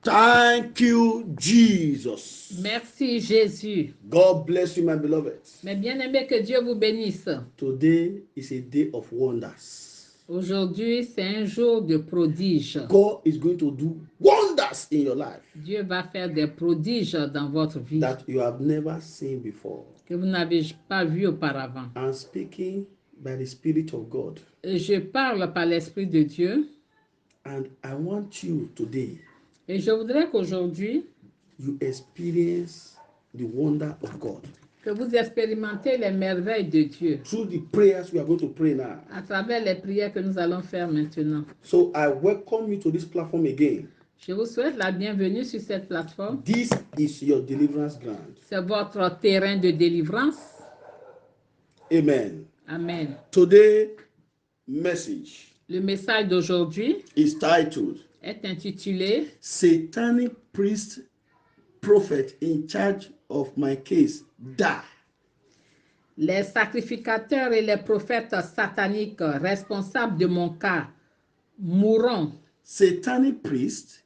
Thank you, Jesus. Merci Jésus. God bless you, my beloved. Mais bien aimé, que Dieu vous bénisse. Today is a day of wonders. Aujourd'hui, c'est un jour de prodiges. God is going to do wonders in your life Dieu va faire des prodiges dans votre vie that you have never seen before. que vous n'avez pas vu auparavant. I'm speaking by the Spirit of God. Et je parle par l'Esprit de Dieu. And I want you today, Et je voudrais qu'aujourd'hui, you experience the wonder of God. que vous expérimentez les merveilles de Dieu Through the prayers we are going to pray now. à travers les prières que nous allons faire maintenant. So I welcome you to this platform again. Je vous souhaite la bienvenue sur cette plateforme. This is your deliverance ground. C'est votre terrain de délivrance. Amen. Amen. Today's message Le message d'aujourd'hui is titled est intitulé Satanic Priest Prophet in Charge of My Case Die. Les sacrificateurs et les prophètes sataniques responsables de mon cas mourront. Satanic priest,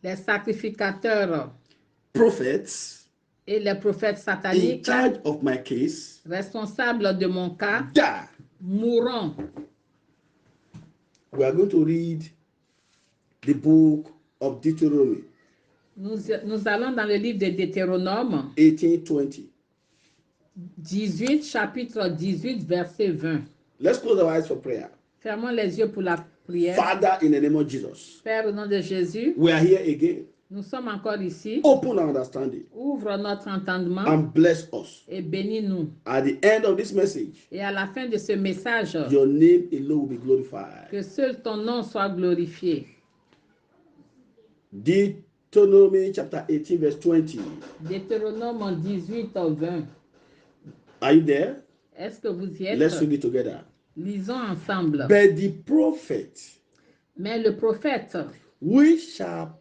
Les sacrificateurs prophets et les prophètes in sataniques charge of my case responsables de mon cas die. mourront. We are going to read the book of Deuteronomy Nous allons dans le livre de Deutéronome 18:20. 18, chapitre 18, verset 20. Let's close our eyes for prayer. Fermons les yeux pour la prière. Father, in the name of Jesus, Père, au nom de Jésus, we are here again. nous sommes encore ici. Open our understanding Ouvre notre entendement and bless us. et bénis-nous. At the end of this message, Et à la fin de ce message, your name alone will be glorified. que seul ton nom soit glorifié. Deuteronomy chapter 18, verse 20. Deutéronome 18 au 20. Are you there? Est-ce que vous y êtes? Let's read it together. Lisons ensemble. But the prophet Mais le prophète which shall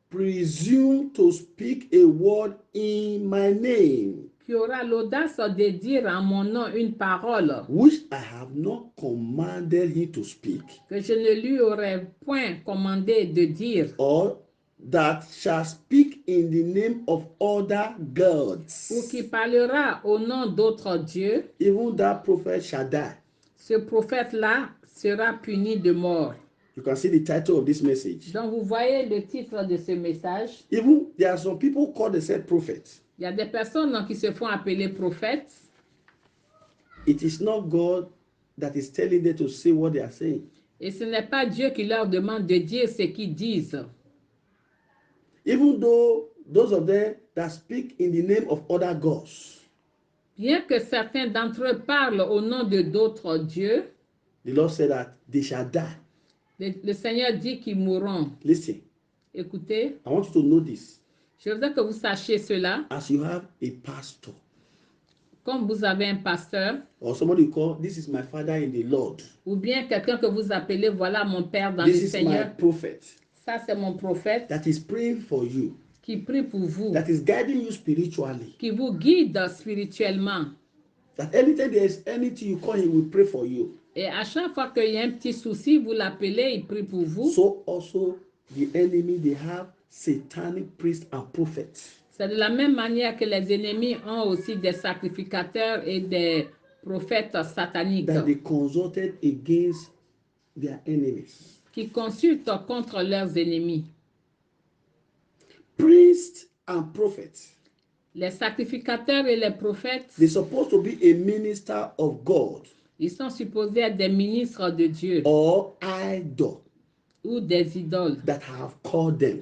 presume to speak a word in my name, qui aura l'audace de dire en mon nom une parole which I have not commanded him to speak, que je ne lui aurais point commandé de dire, or that shall speak in the name of other gods, ou qui parlera au nom d'autres dieux, even that prophet shall die. ce prophète-là sera puni de mort. You can see the title of this message. Donc vous voyez le titre de ce message. Even there are some people called themselves prophets. Il y a des personnes qui se font appeler prophètes. It is not God that is telling them to say what they are saying. Et ce n'est pas Dieu qui leur demande de dire ce qu'ils disent. Even though those of them that speak in the name of other gods, Bien que certains d'entre eux parlent au nom de d'autres dieux, the Lord said that they shall die. le Seigneur dit qu'ils mourront. Listen, Écoutez, I want you to know this. je voudrais que vous sachiez cela. As you have a pastor Comme vous avez un pasteur, or somebody you call, this is my father in the Lord, ou bien quelqu'un que vous appelez, voilà mon père dans this le is my Seigneur, prophet, ça c'est mon prophète that is praying for you, qui prie pour vous, that is guiding you spiritually, qui vous guide spirituellement. that anytime there is anything you call, he will pray for you. Et à chaque fois qu'il y a un petit souci, vous l'appelez, il prie pour vous. So also the enemy, they have satanic priests and prophets. C'est de la même manière que les ennemis ont aussi des sacrificateurs et des prophètes sataniques That they consulted against their enemies. qui consultent contre leurs ennemis. Priests and prophets, Les sacrificateurs et les prophètes, they're supposed to be a minister of God ils sont supposés être des ministres de Dieu or idol ou des idoles, that have called them.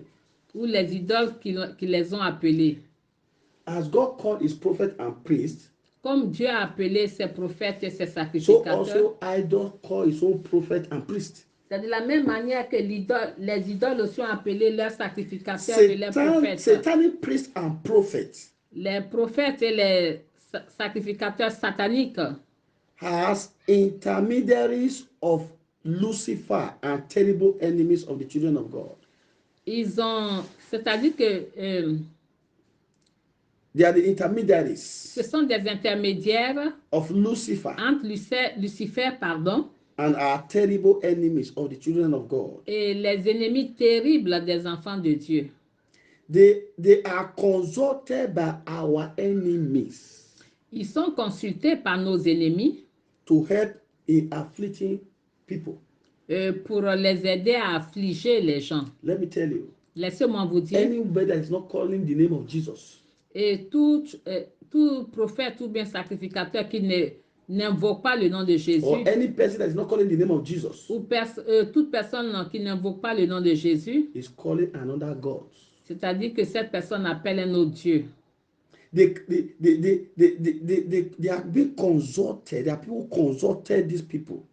ou les idoles qui les ont appelés. As God called his prophet and priest, Comme Dieu a appelé ses prophètes et ses so sacrificateurs, also idol call his own prophet and priest. c'est de la même manière que les idoles aussi ont appelé leurs sacrificateurs et leurs prophètes. Satanic priests and prophets Les prophètes et les sacrificateurs sataniques has intermediaries of Lucifer and terrible enemies of the children of God. ils ont, c'est-à-dire que They are the intermediaries ce sont des intermédiaires of Lucifer entre Lucifer, and are terrible enemies of the children of God. et les ennemis terribles des enfants de Dieu. they are consulted by our enemies Ils sont consultés par nos ennemis to help in afflicting people. pour les aider à affliger les gens. Let me tell you, Laissez-moi vous dire, anybody that is not calling the name of Jesus et tout prophète ou bien sacrificateur qui n'invoque pas le nom de Jésus, or any person that is not calling the name of Jesus ou toute personne qui n'invoque pas le nom de Jésus, is calling another God. c'est-à-dire que cette personne appelle un autre Dieu. They are being consulted. There are people who consulted these people.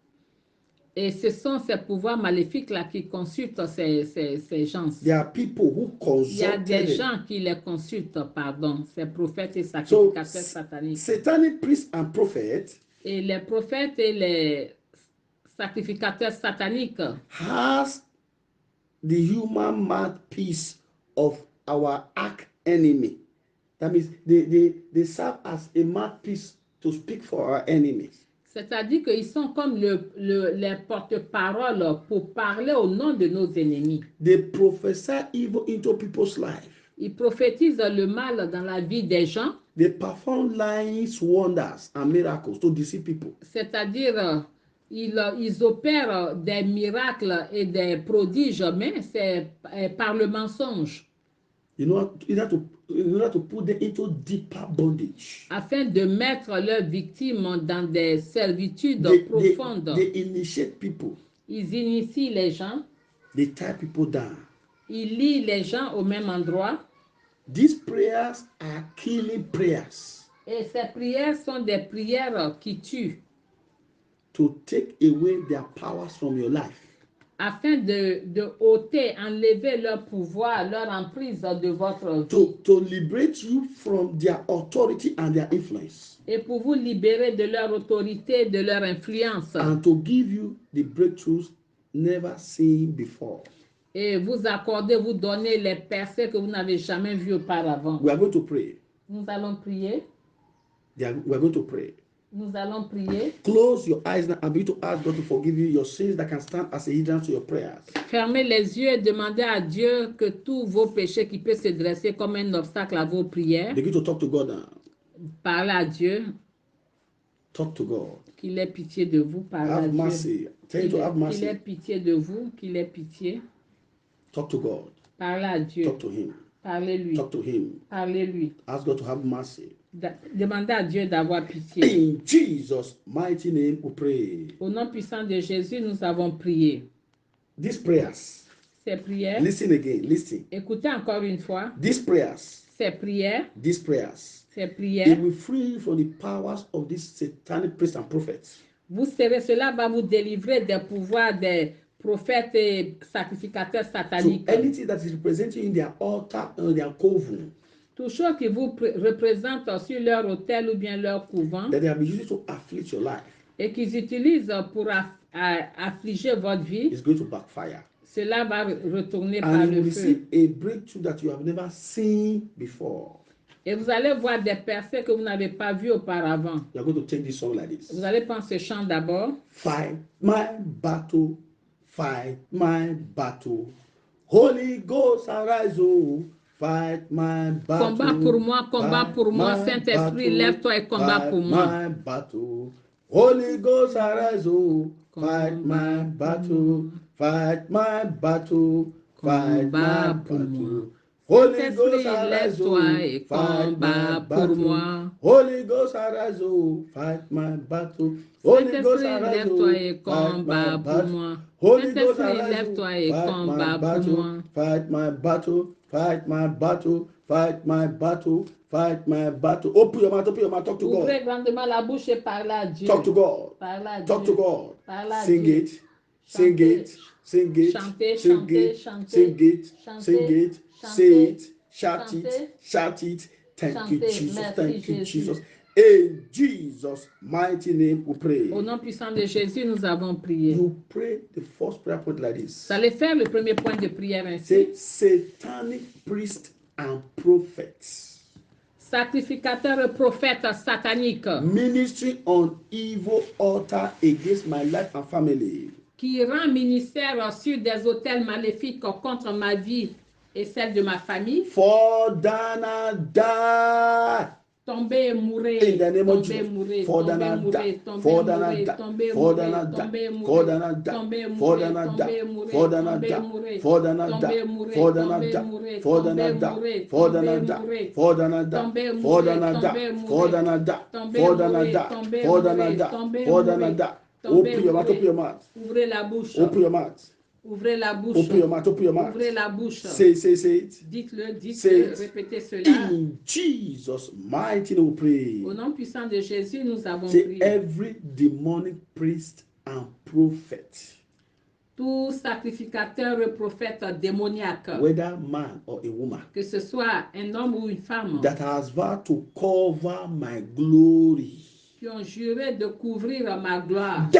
Et ce sont ces pouvoirs maléfiques-là qui consultent ces gens. There are people who Il y a consulted des them. gens qui les consultent, pardon, ces prophètes et So, sacrificateurs sataniques. satanic priests and prophets Et les prophètes et les sacrificateurs sataniques has the human mouthpiece of our arch enemy. That means they serve as a mouthpiece to speak for our enemies. c'est-à-dire qu'ils sont comme les porte-parole pour parler au nom de nos ennemis. They prophesy evil into people's life. Ils prophétisent le mal dans la vie des gens, They perform lying wonders and miracles to deceive people. c'est-à-dire ils opèrent des miracles et des prodiges, mais c'est par le mensonge, In order to put them into deeper bondage. afin de mettre leurs victimes dans des servitudes profondes. They initiate people. Ils initient les gens, They tie people down. ils lient les gens au même endroit. These prayers are killing prayers Et ces prières sont des prières qui tuent, to take away their powers from your life. afin de ôter, enlever leur pouvoir, leur emprise de votre vie, To liberate you from their authority and their influence. et pour vous libérer de leur autorité, de leur influence, And to give you the breakthroughs never seen before. et vous accorder, vous donner les percées que vous n'avez jamais vues auparavant. We are going to pray. Nous allons prier. We are going to pray. Nous allons prier. Close your eyes now and begin to ask God to forgive you your sins that can stand as a hindrance to your prayers. Fermez les yeux et demandez à Dieu que tous vos péchés qui peuvent se dresser comme un obstacle à vos prières, Begin to talk to God now. parlez à Dieu, Talk to God. qu'il ait pitié de vous, parlez à Have Dieu. mercy. Tell him to have Qu'il ait mercy. pitié de vous, qu'il ait pitié. Talk to God. Parlez à Dieu. Talk to him. Parlez-lui. Talk to him. Parlez-lui. Ask God to have mercy. Demandez à Dieu d'avoir pitié. In Jesus' mighty name we pray. Au nom puissant de Jésus, nous avons prié. These prayers, Ces prières, listen again, listen. écoutez encore une fois, These prayers, ces prières, it prières, will free you from the powers of these satanic priests and prophets. cela va vous délivrer des pouvoirs des prophètes et sacrificateurs So sataniques. anything that is representing in their altar and their coven Tout chose qui vous représente sur leur autel ou bien leur couvent that they have been using to afflict your life et qu'ils utilisent pour affliger votre vie, is going to backfire. cela va retourner par And you le will feu. receive a breakthrough that you have never seen before. Et vous allez voir des percées que vous n'avez pas vues auparavant. You are going to take this song like this. Vous allez prendre ce chant d'abord. Fight my battle, fight my battle. Holy Ghost arise, oh, fight my battle. Combat pour moi, Saint-Esprit, lève-toi et combat pour moi. Fight my battle. Holy Ghost arise, oh, fight my battle, fight my battle, fight my battle. Holy Ghost arise, oh, fight my battle. Holy Ghost arise, oh, fight my battle. Holy Ghost arise, oh, fight my battle. Holy Ghost arise, oh, fight my battle, fight my battle, fight my battle, fight my battle. Open your mouth, talk to Ouvrez God. grandement la bouche et parlez à Dieu. Talk to God. Parlez à Talk Dieu. to God. Parlez à Sing Dieu. it. Sing it. Sing it. Chantez, Sing chantez, it. chantez. Sing it. Chantez, Sing it. chantez, Say it. Shout chantez. it. Shout it. Thank you, Chantez. Jesus. Merci, Thank you, Jésus. Jesus. In Jesus' mighty name we pray. Au nom puissant de Jésus, nous avons prié. You pray the first prayer point like this. Vous allez faire le premier point de prière ainsi. Say satanic priests and prophets Sacrificateur et prophète satanique ministry on evil altar against my life and family. qui rend ministère sur des autels maléfiques contre ma vie et celle de ma famille. Fall down and die. Tombez et In mourrez, the name of tombez et Jesus. mourrez, Fall tombez down et and mourrez, die. tombez et Fall down and mourrez, die. tombez et Fall down mourrez, and die. tombez et Fall down mourrez, and die. tombez et Fall down mourrez, and tombez die. et mourrez, Fall down and tombez et die. mourrez, Fall down and tombez die. et mourrez, Fall down and tombez et die. mourrez, Fall down tombez et and die. mourrez, Fall down tombez et and die. mourrez, Fall down and die. tombez et Fall down mourrez, and tombez die. et Fall mourrez, down and die. tombez et Fall down and mourrez, die. tombez et Fall down and mourrez, die. tombez et Fall down and mourrez, die. tombez et Open your mouth. Open your mourrez. mouth. Ouvrez la bouche. Open your mouth. Ouvrez la bouche. Open your mouth. Open your mouth. Ouvrez la bouche. Say it. Dites-le, Say dites-le, it. répétez cela. In Jesus' mighty name we pray. Au nom puissant de Jésus, nous avons Say prié. every demonic priest and prophet, Tout sacrificateur et prophète démoniaque, whether man or a woman, que ce soit un homme ou une femme, that has vowed to cover my glory, qui ont juré de couvrir ma gloire, die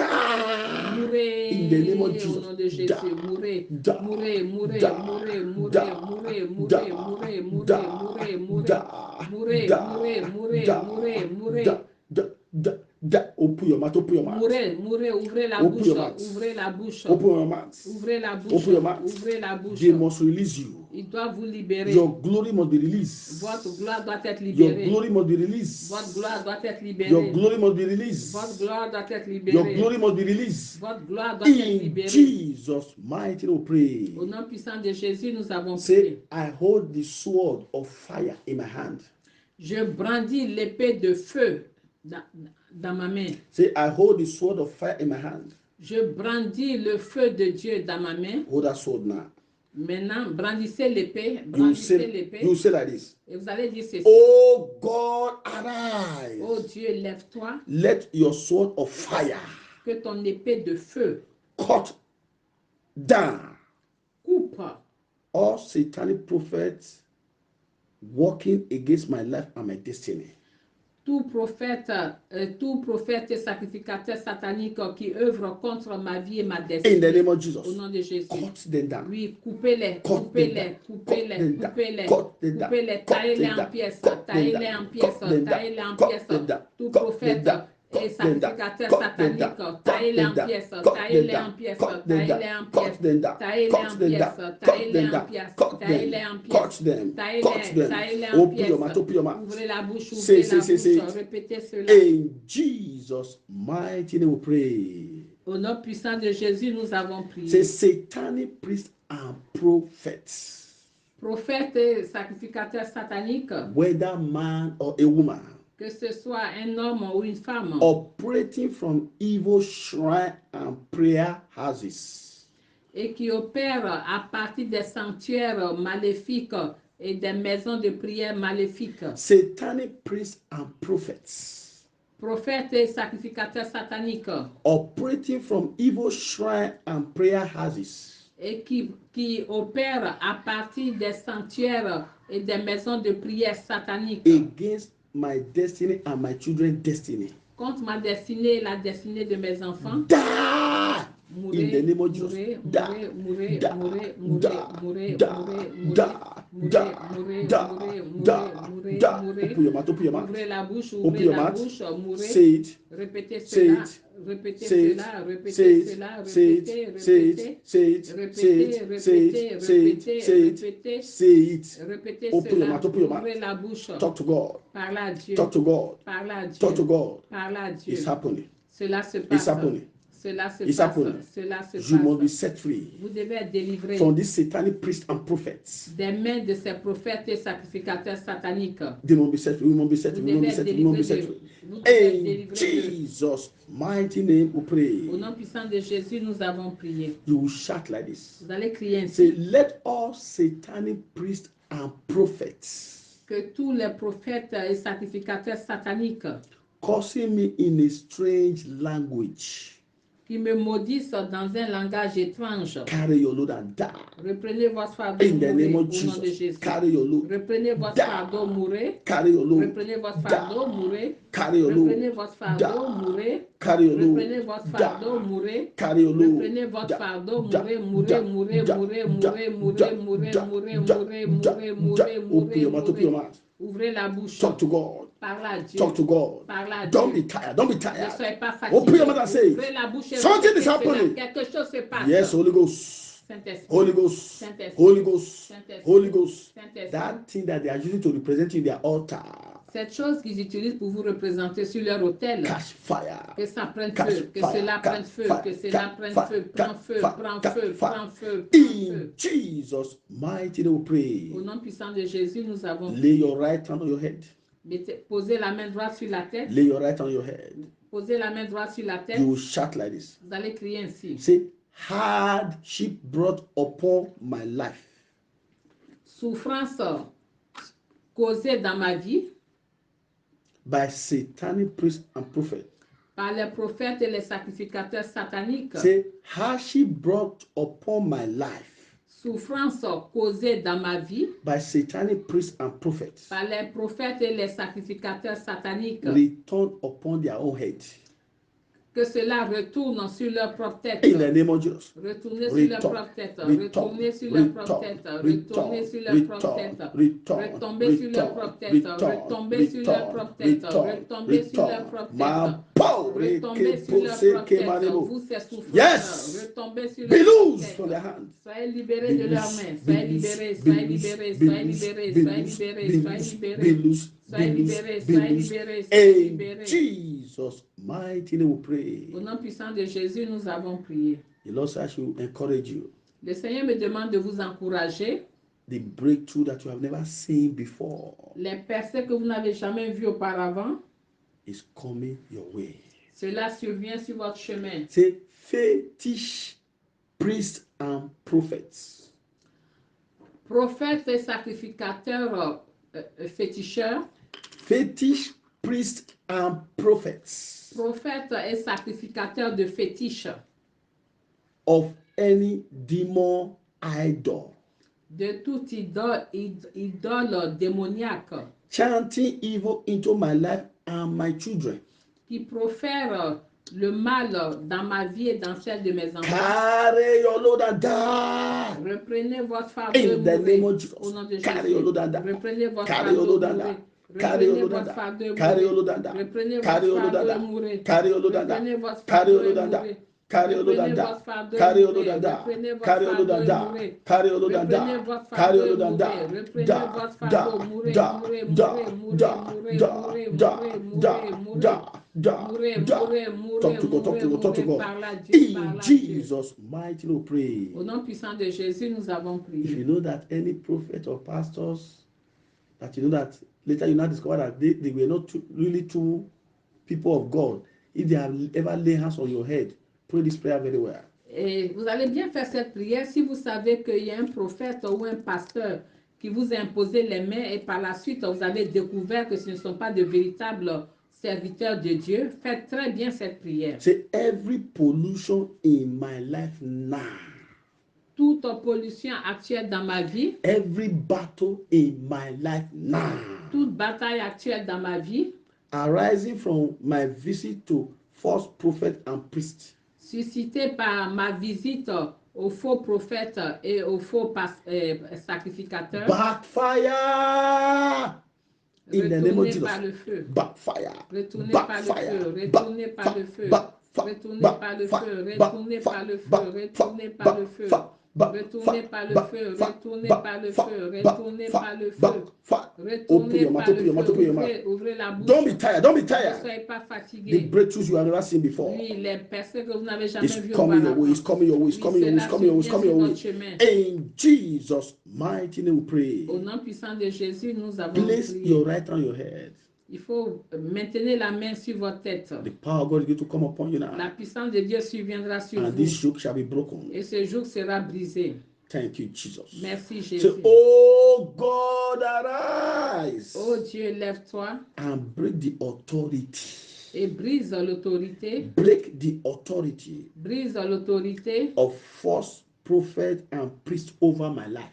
mourrez in the name of au Jesus. nom de Jésus, Die. mourrez, Die. mourrez, mourrez, Die. mourrez, mourrez, Die. mourrez, mourrez, Die. mourrez, Die. mourrez, mourrez, mourrez, Die. mourrez, Die. mourrez, mourrez, Die. mourrez, mourrez. Die. Open your mouth. Open your mouth. Mourez, mourez, ouvrez la Open bouche, your mouth. ouvrez la bouche, Open your mouth. ouvrez la bouche, Open your mouth. ouvrez la bouche. They must release you. Il doit vous libérer. Your glory must be released. Votre gloire doit être Your libérée. glory must be released. Votre gloire doit être libérée. Your glory must be released. Votre gloire doit être Your libérée. glory must be released. Votre gloire doit être In libérée. Jesus' mighty name, we pray. Au nom puissant de Jésus, nous avons Say, prié. I hold the sword of fire in my hand. Je brandis l'épée de feu dans ma main. Say, I hold the sword of fire in my hand. Je brandis le feu de Dieu dans ma main. Hold that sword now. Maintenant, brandissez l'épée. You Brandissez say, l'épée. you say like this. Et vous allez dire ceci. Oh God, arise. Oh Dieu, lève-toi. Let your sword of fire Que ton épée de feu cut down coupe all satanic prophets working against my life and my destiny. tout prophète et sacrificateur satanique qui œuvre contre ma vie et ma destinée. In the name of Au Jesus. nom de Jésus. Cut them down. Oui, coupez-les, coupez-les, coupez-les, coupez-les, coupez-les, taillez-les en pièces, taillez-les en pièces, taillez-les en pièces. Tout prophète et sacrificateur satanique, taillez-les en pièces, taillez-les en pièces, taillez-les en pièces, taillez-les en pièces, taillez-les en pièces, taillez-les en pièces, taillez-les en Open your mouth, open your pièces. mouth. Ouvrez la bouche, Say, ouvrez la say, say, bouche, say. répétez cela. In Jesus' mighty name we pray. Au nom puissant de Jésus, nous avons prié. Say satanic priests and prophets, Prophète et sacrificateur satanique, whether man or a woman, que ce soit un homme ou une femme, operating from evil shrine and prayer houses, et qui opère à partir des sanctuaires maléfiques et des maisons de prière maléfiques. satanic priests and prophets, Prophètes et sacrificateurs sataniques, operating from evil shrine and prayer houses, et qui opèrent à partir des sanctuaires et des maisons de prière sataniques against my destiny and my children's destiny. contre ma destinée et la destinée de mes enfants. Die Mourez, in the name of Jesus. mourez, Die, mourez, die, mourez, die, mourez, die, mourez, mourez, die, mourez, die, mourez, mourez, die. mourez. Open your mouth, open your mouth. Ouvrez la bouche, Open ouvrez your la mouth. bouche, mourez. Say it. Répétez Say cela, it. répétez Say it. cela, Say répétez it. cela, Say it. répétez, Say it. répétez, Say it. Say répétez, it. Say répétez, it. Say it. répétez, Say it. répétez, Say it. répétez Open your cela. mouth. Open your mouth. Ouvrez la bouche, Talk to God. parlez à Dieu, Talk to God. parlez à Dieu, Talk to God. parlez à Dieu. It's happening. Cela se It's passe, happening. cela se It's passe, happening. cela se You must be passe. set free Vous devez être délivré from these satanic priests and prophets. des mains de ces prophètes et sacrificateurs sataniques. They must be set free. We must be set Vous free. We devez must be être set free. We must be délivré set d'eux. free. Vous devez être In délivré d'eux. Jesus' mighty name, we pray. Au nom puissant de Jésus, nous avons prié. You will shout like this. Vous allez crier Say, ainsi. let all satanic priests and prophets Que tous les prophètes et sacrificateurs sataniques causing me in a strange language, qui me maudissent dans un langage étrange, carry your load and die. reprenez votre fardeau, In the mourrez name au of nom de Jesus, Jésus. carry your load. Reprenez votre Die. fardeau, mourrez. Carry your load. Reprenez votre fardeau, mourrez. Carry your Reprenez load. votre fardeau, Die. mourrez. Carry your load. Reprenez votre fardeau, Die. mourrez. Carry your load. Reprenez votre Die. fardeau, Die. mourrez, Die. mourrez, mourrez, Die. mourrez, Die. mourrez, Die. mourrez, mourrez, Die. mourrez, Die. mourrez, Die. mourrez, Die. mourrez, Open mourrez, your mouth. Open your mourrez. mouth. Ouvrez la bouche. Talk to God. Parlez à Dieu. Talk to God. Parlez à Don't Dieu. be tired. Don't be Ne tired. soyez pas Open your fatigué. mouth and say Ouvrez it. la bouche et Something is répétez cela. happening. Quelque chose se passe. Yes, Holy Ghost. Saint-Esprit. Holy Ghost, Saint-Esprit. Holy Ghost, Saint-Esprit. Holy Ghost. Saint-Esprit. That thing that they are using to represent you in their altar, Cette chose qu'ils utilisent pour vous représenter sur leur autel, catch fire. que ça prenne Catch feu, que fire, cela catch prenne feu, fire, que cela catch prenne fire, feu, catch prends feu, fire, prends catch feu, fire. prends feu, prends In feu. Jesus' mighty name we pray. Au nom puissant de Jésus, nous avons Lay your right hand on your head. posez la main droite sur la tête. Lay your right hand on your head. Posez la main droite sur la tête. You will shout like this. Vous allez crier ainsi. Say, hardship brought upon my life Souffrance causée dans ma vie by satanic priests and prophets. par les prophètes et les sacrificateurs sataniques. Say, hardship brought upon my life Souffrance causée dans ma vie by satanic priests and prophets. par les prophètes et les sacrificateurs sataniques. Return upon their own head. Que cela retourne sur leur propre tête. In the name of Jesus. Retournez sur leur propre tête. Retournez sur leur propre tête. Retournez sur leur propre tête. Retombez sur leur propre tête. Retombez sur leur propre tête. Retombez sur leur propre tête. Retombez sur leur propre tête. Vous, ces souffrances. Retombez sur Be leur loose propre from their tête. hands. Soyez libérés de leurs mains. Soyez libérés. Soyez libérés. Soyez libérés. Soyez libérés. Soyez libérés. Soyez libérés. Soyez libérés. Soyez libérés. Jesus' mighty name we pray. Au nom puissant de Jésus, nous avons prié. The Lord says I should encourage you. Le Seigneur me demande de vous encourager. The breakthrough that you have never seen before Les percées que vous n'avez jamais vues auparavant, is coming your way. cela survient sur votre chemin. Say, fetish priests and prophets. Prophètes et sacrificateurs féticheurs, Fetish priests and prophets prophètes et sacrificateurs de fétiches, of any demon idol, de toute idole démoniaque, chanting evil into my life and my children. qui profèrent le mal dans ma vie et dans celle de mes enfants. Carry your load and die. Reprenez votre fardeau et In the name of Jesus. au nom de Carry your Jésus. load and die. Reprenez votre Carry your fardeau load et and mourrez. die. Carry your Reprenez load votre and fardeau die. et Carry your mourrez. load and die. Reprenez Carry your votre load and fardeau et die. mourrez. Carry your load and Reprenez die. votre Carry fardeau your et load and die. mourrez. Carry your load and Reprenez die. votre fardeau Carry et your load mourrez. and die. Reprenez votre Carry your load fardeau and et die. mourrez. Carry your load and Reprenez die. votre Carry fardeau your et load and mourrez. die. Reprenez Da, votre da, fardeau, mourrez, da, mourrez, da, mourrez, mourrez, da, mourrez, da, mourrez, da, mourrez, da, mourrez, da, da, mourrez, da. mourrez, mourrez, Talk to God, talk to God, talk to mourrez, God. par la Dieu, par In la Dieu. Jesus' mighty name, we pray. Au nom puissant de Jésus, nous avons If you prié. know that any prophet or pastors, that you know that later you now discover that they were not really true people of God, if they have ever laid hands on your head, pray this prayer very well. Et vous allez bien faire cette prière si vous savez qu'il y a un prophète ou un pasteur qui vous a imposé les mains et par la suite vous avez découvert que ce ne sont pas de véritables serviteurs de Dieu. Faites très bien cette prière. Say, every pollution in my life now, Toute pollution actuelle dans ma vie, every battle in my life now, toute bataille actuelle dans ma vie, arising from my visit to false prophets and priests, suscitée par ma visite aux faux prophètes et aux faux sacrificateurs, backfire in the name of retournez Jesus. par le feu. Backfire. Retournez par le feu, retournez par le feu, retournez par le feu, retournez par le feu, retournez par le feu, retournez par le feu, retournez par le feu, retournez par le feu, retournez par le feu, ouvrez la bouche. Don't be tired. Don't be Ne tired. soyez pas The fatigués. breakthroughs you have never seen before. Oui, les personnes que vous n'avez jamais It's vues coming your way. It's auparavant. coming your way. It's Oui, coming your way. It's cela coming your way. It's survient coming sur your way. votre chemin. In Jesus' mighty name, we pray. Au nom puissant de Jésus, nous avons Place prié. your right hand on your head. Il faut maintenir la main sur votre tête. The power of God is going to come upon you now. La puissance de Dieu surviendra sur And vous. this yoke shall be broken. Et ce jour sera brisé. Thank you, Jesus. Merci Say, Jésus. oh God, arise Oh Dieu, lève-toi and break the authority. et brise l'autorité. Break the authority Brise l'autorité. of false prophets and priests over my life.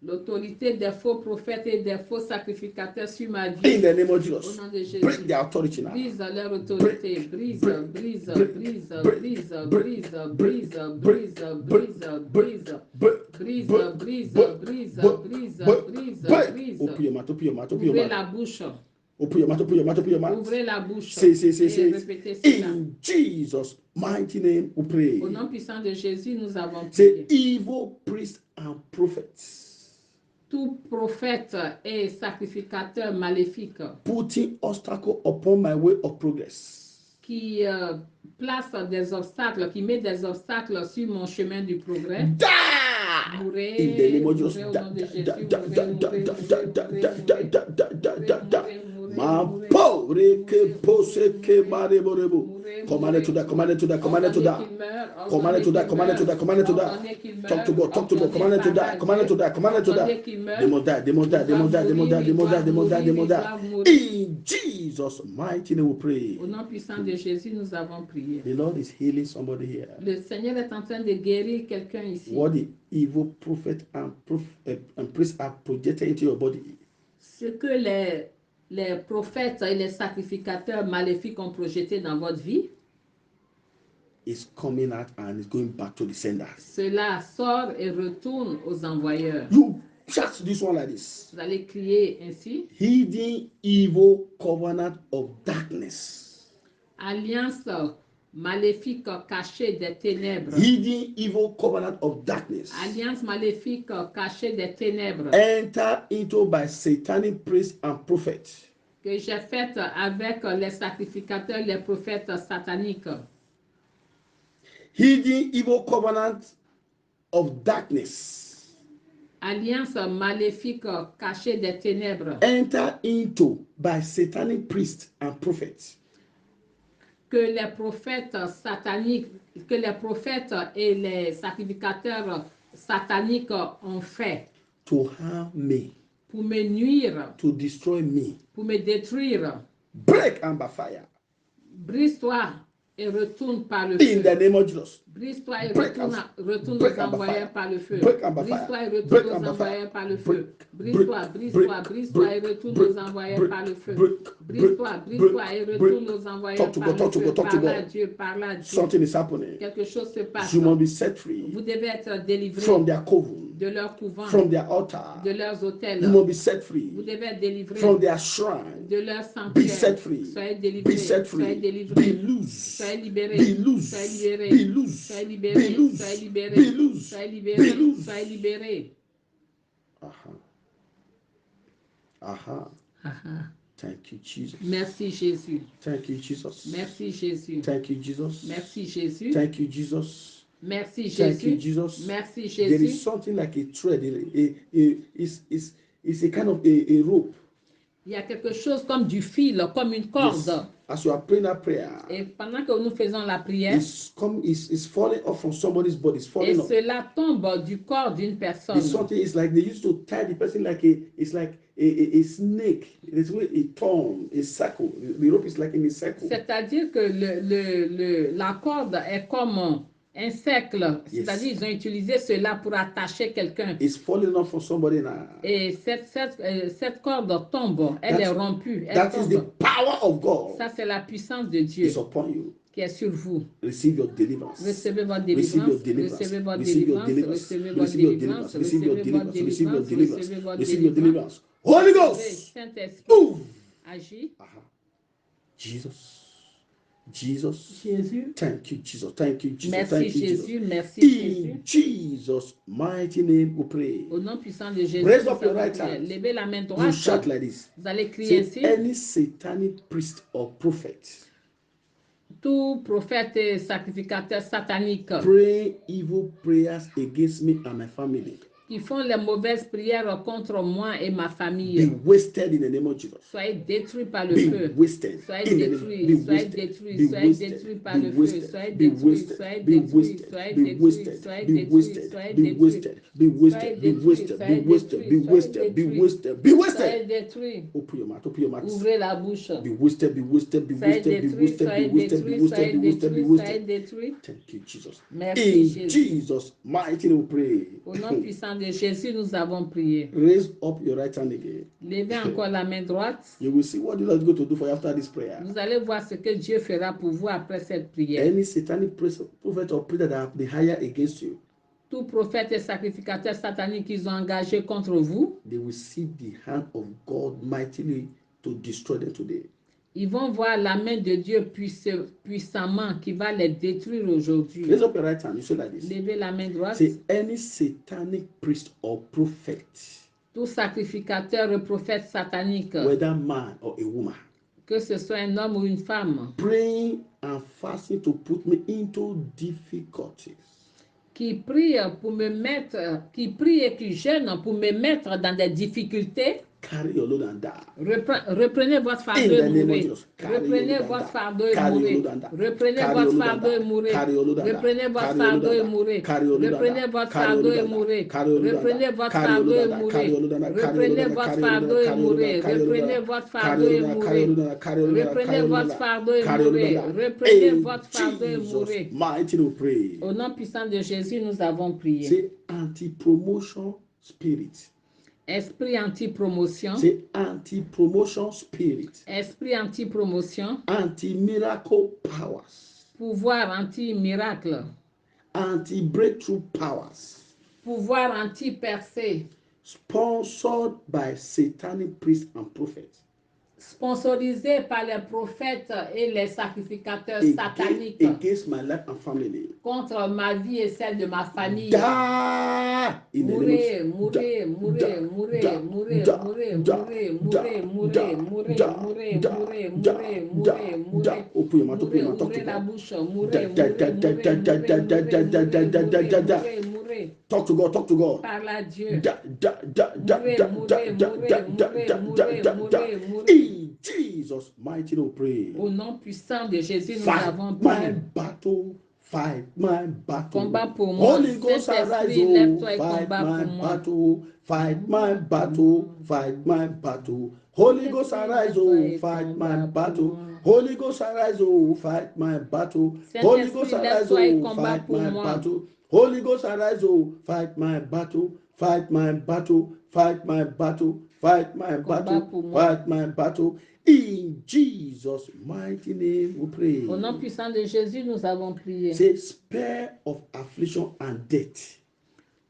L'autorité des faux prophètes et des faux sacrificateurs sur ma In vie. the name of Au Jesus. nom de Jésus. Break their authority now. Brise leur autorité. Brise, break, brise, break, brise, break, brise, break, brise, break, brise, break, brise, break, brise, break, brise. break, Brise, break, brise, break, brise, break, brise, break, brise, break. brise. Open your mouth, open your mouth, open your Ouvrez mouth. la bouche. Open your mouth, open your mouth, open your mouth. Ouvrez la bouche. Say, Et répétez cela. in Jesus' mighty name we pray. Au nom puissant de Jésus, nous avons Say prié. evil priests and prophets Tout prophète et sacrificateur maléfique putting obstacle upon my way of progress. qui place des obstacles, qui met des obstacles sur mon chemin du progrès. Die Mourez, in the name of mourez Jesus. au nom de Jésus. Mampo reke poseke mareborebo. Command it to that, command it to that, command it to that. Command it to that, command it to that, command it to that. Talk to God, talk to God, command it to that, command it to that, command it to that. Demon die, demon die, demon die, demon die, demon die, demon die, demon die. In Jesus' mighty name we pray. Au nom puissant de Jésus, nous avons prié. The Lord is healing somebody here. Le Seigneur est en train de guérir quelqu'un ici. What the evil prophet and priests are projected into your body. Ce que les prophètes et les sacrificateurs maléfiques ont projeté dans votre vie, Is coming out and is going back to the sender. cela sort et retourne aux envoyeurs. You shout this one like this. Vous allez crier ainsi. Hidden evil covenant of darkness. Alliance maléfique cachée des ténèbres. Hidden evil covenant of darkness. Alliance maléfique cachée des ténèbres. Enter into by satanic priests and prophets. Que j'ai faite avec les sacrificateurs, les prophètes sataniques. Hidden evil covenant of darkness. Alliance maléfique cachée des ténèbres. Enter into by satanic priests and prophets. Que les prophètes sataniques, que les prophètes et les sacrificateurs sataniques ont fait To harm me, pour me nuire, to destroy me. pour me détruire. Break and by fire. Brise-toi et retourne par le In the feu. name of Jesus. Brise-toi et Break retourne break aux and by envoyeurs fire. par le feu. Break and by Brise-toi et fire. retourne Break aux and by envoyeurs fire. par le Break, feu. Brise-toi, brise-toi, brise-toi et retourne aux envoyeurs par le feu. Brise-toi, brise-toi et retourne aux envoyeurs par le feu. Parle à Dieu, parle à Dieu. Something is happening. Quelque chose se passe. You must be set free Vous devez être délivré from their coven, de leur couvent, from their altar. de leurs hôtels. You must be set free Vous devez être délivré from their shrine. de leur Be set sanctuaire. free. Soyez Be délivré. set Soyez free. délivré. Be loose. Soyez libéré. Be loose. Soyez libéré. Be loose. Soyez Be libéré. loose. Soyez libéré. Be loose. Soyez Be libéré. loose. Soyez libéré. Aha. Thank you, Jesus. Merci Jésus. Thank you, Jesus. Merci Jésus. Thank you, Jesus. Merci Jésus. Thank you, Jesus. Merci Thank you, Jésus. Jesus. Merci There is Jésus. something like a thread. It's a kind of a rope. Il y a quelque chose comme du fil, comme une corde. Yes. As you are praying that prayer, Et pendant que nous faisons la prière, it's falling off from somebody's body. It's et falling off. cela tombe du corps d'une personne. It's something. It's like they used to tie the person like a snake. It's a thorn, a circle. The rope is like in a circle. C'est-à-dire que la corde est comme un cercle. Yes. C'est-à-dire qu'ils ont utilisé cela pour attacher quelqu'un. It's falling off from somebody now. Et cette corde tombe, elle est rompue. Elle That is the tombe. power of God. Ça, c'est la puissance de Dieu It's upon you. qui est sur vous. Receive your deliverance. Recevez votre Receive your délivrance. deliverance. Recevez votre Receive your délivrance. deliverance. Recevez votre Receive your délivrance. deliverance. Receive your Recevez votre deliverance. Receive your délivrance. deliverance. Recevez votre Receive your délivrance. deliverance. Holy Recevez, Ghost. Saint-Esprit, Move. agis. Jesus. Jesus. Jésus. Thank you, Jesus. Thank you, Jesus. Merci Thank you, Jésus. Jesus. Merci Jésus. In Jesus' mighty name we pray. Au nom puissant de Jésus, Raise nous up your avons right prié. hand. Levez la main You droite. shout like this. Vous allez crier Say, ainsi. any satanic priest or prophet Tout prophète et sacrificateur satanique praying evil prayers against me and my family qui font les mauvaises prières contre moi et ma be famille, wasted in the name of Jesus. soyez détruits par le Be feu. wasted. Soyez In the name. détruits, Be soyez wasted. détruits, Be soyez wasted. détruits par Be le feu. wasted. Soyez Be détruits, wasted. soyez Be détruits, wasted. soyez Be détruits, wasted. soyez Be détruits, wasted. soyez Be détruits. wasted. Be wasted. Be Soyez wasted. Be détruits, wasted. Be soyez wasted. Be détruits. wasted. Be Soyez wasted. détruits. Open your mouth. Open your mouth. Ouvrez la bouche. Be wasted. Be wasted. Be Soyez wasted. Be détruits, wasted. Be soyez wasted. Be détruits, wasted. soyez Be wasted. Be détruits, soyez wasted. détruits. Thank you, Jesus. Merci, In Jésus. Jesus' mighty name we pray. Au nom puissant de Jésus, nous avons prié. Raise up your right hand again. Levez encore la main droite. You will see what the Lord is going to do for you after this prayer. Vous allez voir ce que Dieu fera pour vous après cette prière. Any satanic prophet or preacher that have been hired against you, Tout prophète et sacrificateur satanique qu'ils ont engagé contre vous, they will see the hand of God mightily to destroy them today. Ils vont voir la main de Dieu puissamment qui va les détruire aujourd'hui. Raise up your right hand. You say like this. Levez la main droite. Say any satanic priest or prophet, Tout sacrificateur et prophète satanique, whether man or a woman, que ce soit un homme ou une femme, praying and fasting to put me into difficulties, qui prie pour me mettre, qui prie et qui jeûne pour me mettre dans des difficultés, carry your load and die. reprenez votre fardeau In et the name of mourrez. Jesus. Reprenez votre fardeau et Carry your mourrez. load and die. Reprenez Carry votre your load and fardeau et die. mourrez. Carry your load and die. Reprenez votre Carry your load fardeau et and die. mourrez. Carry your load and die. Reprenez votre Carry your fardeau load et and die. mourrez. Carry your load and die. Reprenez votre Carry your fardeau load et and die. Carry mourrez. your load and die. Reprenez votre fardeau et mourrez. Reprenez votre fardeau et mourrez. Reprenez votre fardeau et mourrez. Reprenez votre fardeau et mourrez. Mighty to pray. Au nom puissant de Jésus, nous avons prié. Say anti-promotion spirit. Esprit anti-promotion. Say anti-promotion spirit. Esprit anti-promotion. Anti-miracle powers. Pouvoir anti-miracle. Anti-breakthrough powers. Pouvoir anti-percée. Sponsored by satanic priests and prophets. Sponsorisé par les prophètes et les sacrificateurs sataniques against my life and family. Contre ma vie et celle de ma famille. Mourez, mourez, mourez, mourez, mourez, mourez, mourez, mourez, mourez, mourez, mourez, mourez, mourez, mourez, mourez. Ouvrez la bouche, mourez, mourez. Talk to God, talk to God. Parle à Dieu. In Jesus' mighty name, pray. Au nom puissant de Jésus, nous avons prié. Fight my battle. Combat pour moi. Holy Ghost arise, fight my battle. Fight my battle. Fight my battle. Holy Ghost arise, fight my battle. Holy Ghost arise, fight my battle. Holy Ghost arise, fight my battle. Holy Ghost arise, fight my battle. Fight my battle. Fight my battle. Fight my battle. Fight my battle. In Jesus' mighty name we pray. Au nom puissant de Jésus, nous avons prié. Say, spare of affliction and death.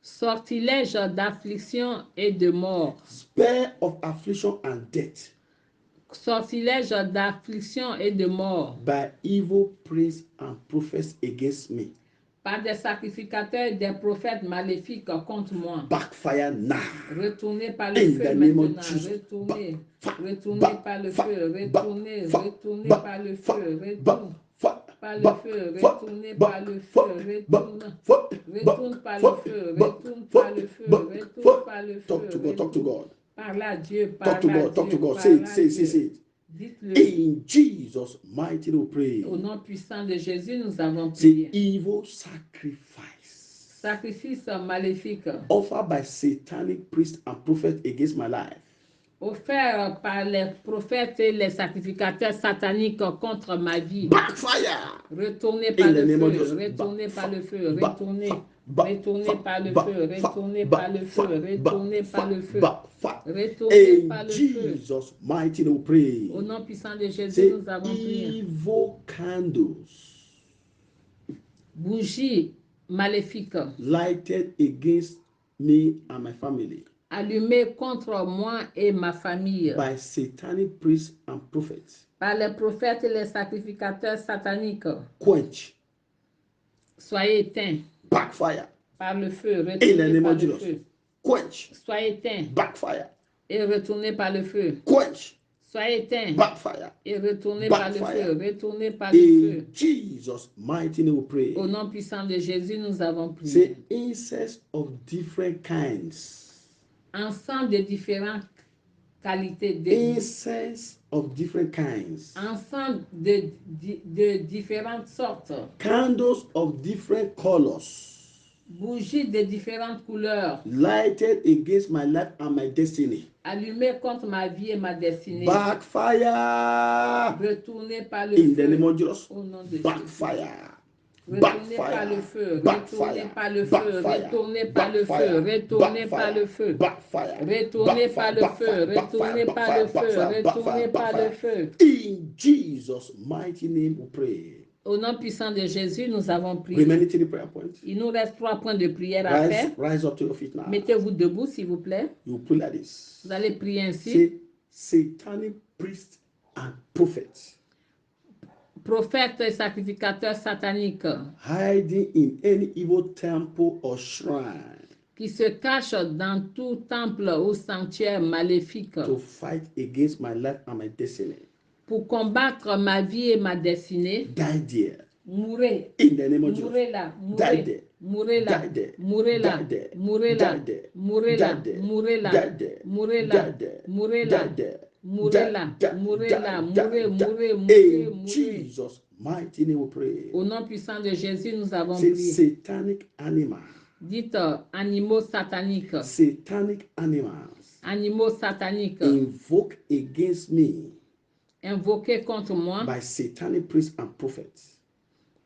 Sortilège d'affliction et de mort. Spare of affliction and death. Sortilège d'affliction et de mort. By evil priests and prophets against me. Par des sacrificateurs et des prophètes maléfiques contre moi. Backfire now. Retournez par le feu maintenant. Retournez. Retournez par le feu. Retournez. Retournez par le feu. Retournez par le feu. Retournez par le feu. Retourne par le feu. Retourne par le feu. Retourne par le feu. Talk to God. Talk to God. Parle à Dieu. Talk to God. Talk to God. Say it. Dites-le. In Jesus' mighty name, pray. Au nom puissant de Jésus, nous avons Say prié. evil sacrifice. Sacrifice maléfique. Offered by satanic priests and prophets against my life. Offert par les prophètes et les sacrificateurs sataniques contre ma vie. Backfire. Retournez par le feu. Retournez par le feu. Retournez. Retournez par le feu. Retournez par le feu. Retournez par le feu. Retournez par le feu. Jesus' mighty name, pray. Au nom puissant de Jésus, nous avons prié. Evil candles. Bougies maléfiques. Lighted against me and my family. Allumées contre moi et ma famille. By satanic priests and prophets. Par les prophètes et les sacrificateurs sataniques. Quench. Soyez éteints. Backfire. Par le feu. In the Retournez name par of le Jesus. feu. Quench. Soyez éteints. Backfire. Et retournez par le feu. Quench. Soyez éteints. Backfire. Et retournez par le Backfire. feu. Retournez par le feu. In Jesus' mighty name, we pray. Au nom puissant de Jésus, nous avons prié. Say incest of different kinds. Ensemble de différentes qualités. Incest of different kinds. Ensemble de différentes sortes. Candles of different colors. Bougies de différentes couleurs. Lighted against my life and my destiny. Allumées contre ma vie et ma destinée. Backfire. Retournez par le In the feu. name of Jesus. Au nom de Backfire. Retournez par le feu, retournez par le feu, retournez par le feu, retournez par le feu, retournez par le feu, retournez par le feu, retournez par le feu. In Jesus' mighty name we pray. Au nom puissant de Jésus, nous avons prié. Remaining to the prayer point. Il nous reste 3 points de prière à faire. Rise up to your feet now. Mettez-vous debout, s'il vous plaît. You pray like this. Vous allez prier ainsi. Say, satanic priest and prophets, prophètes et sacrificateurs sataniques, hiding in any evil temple or shrine qui se cachent dans tout temple ou sanctuaire maléfique to fight against my life and my destiny. pour combattre ma vie et ma destinée, Die there. mourez. In the name of Mourez Jesus. là, Die mourez, there. mourez là, Die there. mourez là, Die there. mourez là, Die there. mourez là, Die there. mourez là, Die there. mourez là, Die there. mourez là, Die there. mourez là, Die, mourez die, là, die, mourez, die, mourez, die. mourez, In mourez. Jesus' mighty name we pray. Au nom puissant de Jésus, nous avons Say prié. satanic animal. Dites animaux sataniques, Satanic animals animaux sataniques, invoke against me invoqués contre moi by satanic priests and prophets.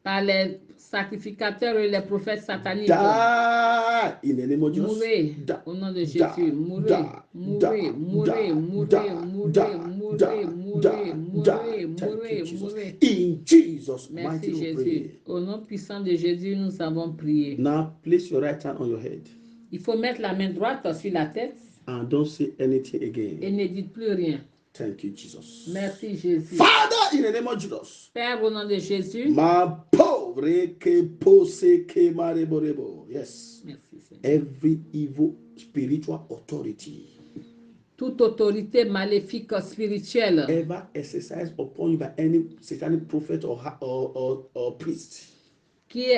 par les sacrificateurs et les prophètes sataniques. Die in the name of Jesus. Mourez Die. au nom de Die. Jésus. Mourez, Die. mourez, Die. mourez, Die. mourez, Die. mourez, Die. mourez, Die. mourez, mourez, Die. Thank mourez, you, Jesus. mourez. In Jesus' Merci mighty name we Jésus. pray. Au nom puissant de Jésus, nous avons prié. Now place your right hand on your head Il faut mettre la main droite sur la tête and don't say anything et again. ne dites plus rien. Thank you, Jesus. Merci Jésus. Father, in the name of Jesus. Père, au nom de Jésus. Ma pauvre que pose que mareborebo. Yes. Merci Seigneur. Every evil spiritual authority Toute autorité maléfique spirituelle ever exercised upon you by any satanic prophet or priest qui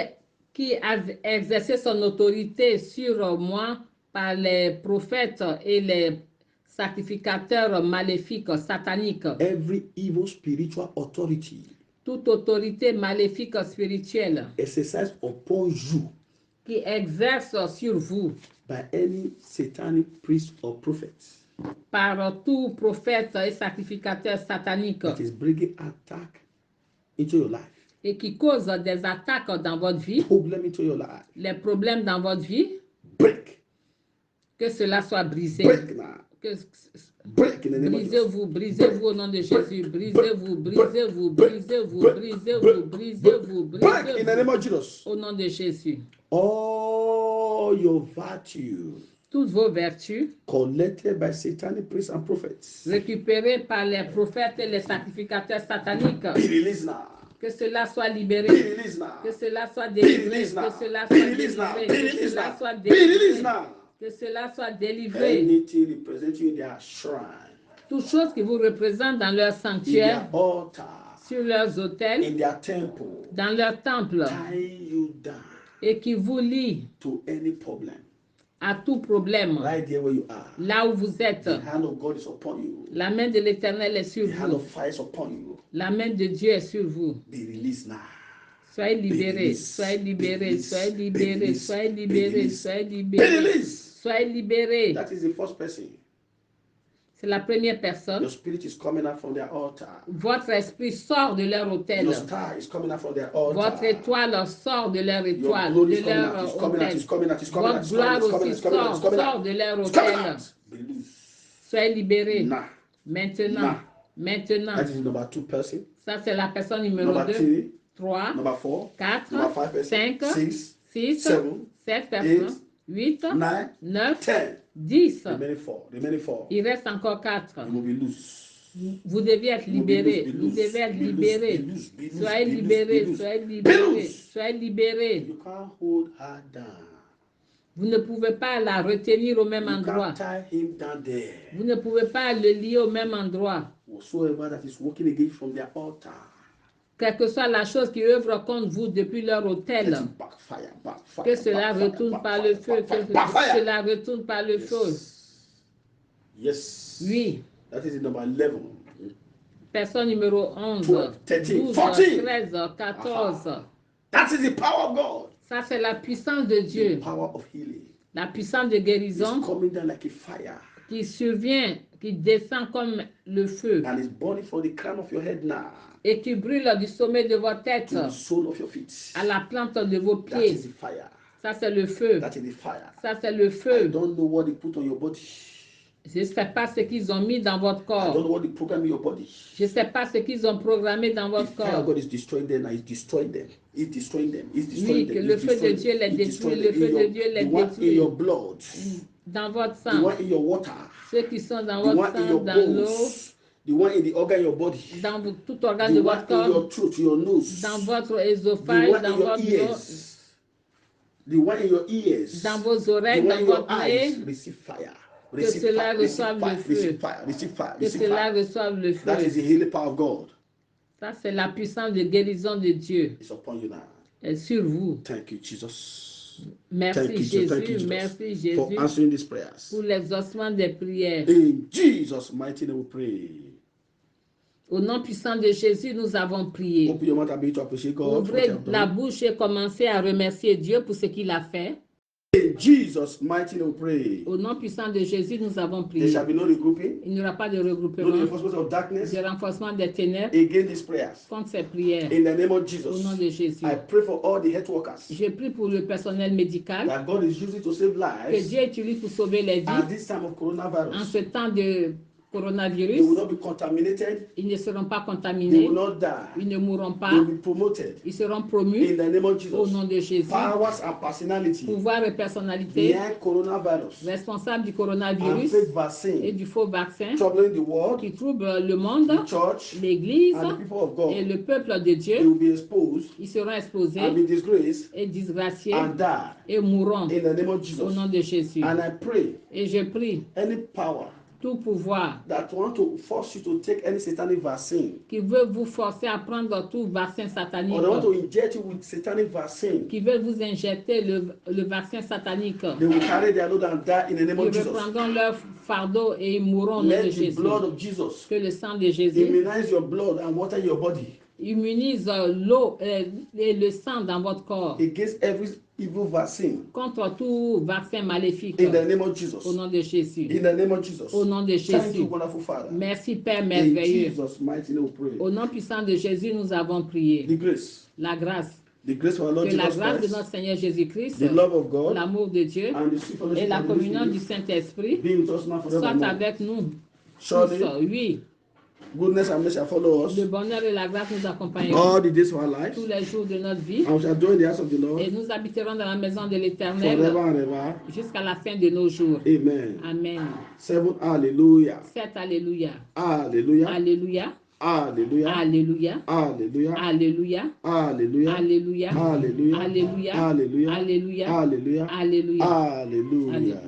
a exercé son autorité sur moi par les prophètes et les sacrificateurs maléfiques sataniques. every evil spiritual authority Toute autorité maléfique spirituelle exercised upon you qui exerce sur vous by any satanic priest or prophet par tout prophète et sacrificateur satanique that is bringing attack into your life, et qui cause des attaques dans votre vie, problem into your life, les problèmes dans votre vie, break, que cela soit brisé. break now, Que, break in the name of Jesus. brisez-vous au nom de Jésus. Brisez-vous, brisez-vous, brisez-vous, brisez-vous, brisez-vous, Break in the name brisez-vous of Jesus. au nom de Jésus. All your virtue Toutes vos vertus collected by satanic priests and prophets récupérées par les prophètes et les sacrificateurs sataniques, be released now. que cela soit Be libéré, released now. que cela soit Be délivré, released now. que cela Be soit released now. délivré, Be que released cela now. soit Be released délivré, now. que cela soit délivré. Anything representing in their shrine, Toutes choses qui vous représentent dans leur in sanctuaire, their altar, sur leurs autels, in their temple, dans leur temple, tie you down et qui vous lient to any problem. à tout problème, Right there where you are. là où vous êtes. The hand of God is upon you. La main de l'Éternel est sur The hand vous. of fire is upon you. La main de Dieu est sur vous. Be released now. Soyez libérés, soyez libérés, soyez libérés, soyez libérés, soyez libérés, soyez libérés. That is the first person. C'est la première personne. Your spirit is coming out from their altar. Votre esprit sort de leur autel. Your star is coming out from their altar. Votre étoile sort de leur Your étoile, glory de is coming out. leur It's coming out. autel. It's coming out. It's coming out. Votre It's coming gloire out. It's coming out. aussi It's coming out. It's sort, coming out. sort de leur It's coming autel. out. Be loose. Soyez libérés. Now. Maintenant, Now. maintenant. That is number 2 person. Ça, c'est la personne numéro Number 2. 3. 3, Number 4. 4, Number 5 person. 5, 6. 6, 7, 7 personnes, 8, 9. 9, 10. 10. Remaining 4. Remaining 4. Il reste encore 4. You will be loose. Vous devez être libérés. Vous devez être libérés. Soyez libérés. Soyez libérés. Soyez libérés. You can't hold her down. Vous ne pouvez pas la retenir au même You endroit. can't tie him down there. Vous ne pouvez pas le lier au même endroit. Whatsoever that is working against from their altar. Quelle que soit la chose qui œuvre contre vous depuis leur autel, Let it backfire, backfire, que cela backfire, retourne par backfire, le feu, backfire, que backfire. cela retourne par le feu. Yes. Oui. That is the number 11. Personne numéro 11, 12, 13, 12, 14. 13, 14. That is the power of God. Ça, c'est la puissance de The Dieu, power of healing. la puissance de It's guérison coming down like a fire. qui survient, qui descend comme le feu And it's burning from the crown of your head now et qui brûle du sommet de votre tête to the sole of your feet. à la plante de vos That pieds. is the fire. Ça, c'est le feu. That is the fire. Ça, c'est le I feu. don't know what they put on your body. Je ne sais pas ce qu'ils ont mis dans votre I don't corps. know what they program in your body. Je ne sais pas ce qu'ils ont programmé dans The votre fire of corps. God is destroying them now. It's destroying them. It's destroying them. It's destroying Oui, que them. le It's feu de destroying Dieu them. les It's détruit, destroying le them. feu de Dieu The les one in détruit. your blood. Dans votre The sang, one in your water. ceux qui sont dans The votre one in sang, your dans l'eau, bones. The one in the organ in your body. Dans tout organe The de one votre in your corps, throat, your nose. dans votre The œsophage, one dans in your votre nez, ears. The one in your ears. dans vos The oreilles, one dans in your votre eyes. nez, Receive fire. que Receive cela fire. Receive reçoive fire. le Receive feu, fire. Receive fire. que Receive cela fire. reçoive le That is feu. the healing power of God. Ça, c'est la puissance de guérison de Dieu. It's upon you now. Et sur vous. Thank you, Jesus. Merci Thank you, Jésus, thank you, Jesus, merci for Jésus answering these prayers. pour l'exaucement des prières. In Jesus' mighty name we pray. Au nom puissant de Jésus, nous avons prié. Open your mouth and begin to appreciate God for what Ouvrez you have la done. bouche et commencez à remercier Dieu pour ce qu'il a fait. In Jesus' mighty name we pray. Au nom puissant de Jésus, nous avons There prié. shall be no regrouping, Il n'y aura pas de no regroupement, reinforcement of darkness de renforcement des ténèbres against these prayers. contre ces prières. In the name of Au Jesus, nom de Jésus. I pray for all the health workers Je prie pour le personnel médical that God is using to save que lives Dieu utilise pour sauver les at vies this time of en coronavirus. ce temps de They will coronavirus. not be contaminated. Ils ne seront pas They contaminés, will not die. ils ne mourront They pas, will be promoted. ils seront In promus the name of au nom Jesus, de Jésus. powers and personality Pouvoir et personnalité behind coronavirus responsables du and coronavirus fake et vaccine du faux vaccin troubling the world, qui troublent le monde, the church, l'Église and the people of God. et le peuple de They Dieu. will be exposed Ils seront and exposés be disgraced et disgraciés and die et mourront in the name of au Jesus. nom de Jésus. And I pray Et je prie any power tout pouvoir that want to force you to take any satanic vaccine, qui veut vous forcer à prendre tout vaccin satanique, or they want to inject you with satanic vaccine, qui veut vous injecter le vaccin satanique, they will carry their load and die in the name of ils Jesus. reprendront leur fardeau et ils mourront au nom de Let the Jésus. blood of Jesus Que le sang de Jésus immunize your blood and water your body immunise l'eau et le sang dans votre corps against every evil vaccine contre tout vaccin maléfique in the name of Jesus. au nom de Jésus. In the name of Jesus. Au nom de Thank you, Jésus. wonderful Father. Merci Père In merveilleux. Jesus' mighty name we pray. Au nom puissant de Jésus, nous avons prié. The grace, La grâce. the grace of our Lord Que la Jesus grâce de Christ, notre Seigneur Jésus-Christ, the love of God, l'amour de Dieu and the sweet et fellowship la of the Holy communion du Spirit Saint-Esprit be with us now soient forevermore. avec nous. Surely, Tous, oui, goodness and mercy shall follow us le bonheur et la grâce nous accompagneront all the days of our lives, tous les jours de notre vie and we shall dwell in the house of the Lord et nous habiterons dans la maison de forever l'Éternel and ever. jusqu'à la fin de nos jours. Amen. Amen. 7. Hallelujah. 7. Alléluia. Hallelujah. Alléluia. Hallelujah. Alléluia. Hallelujah. Alléluia. Hallelujah. Alléluia. Hallelujah. Alléluia. Hallelujah. Alléluia. Hallelujah. Alléluia. Hallelujah. Alléluia.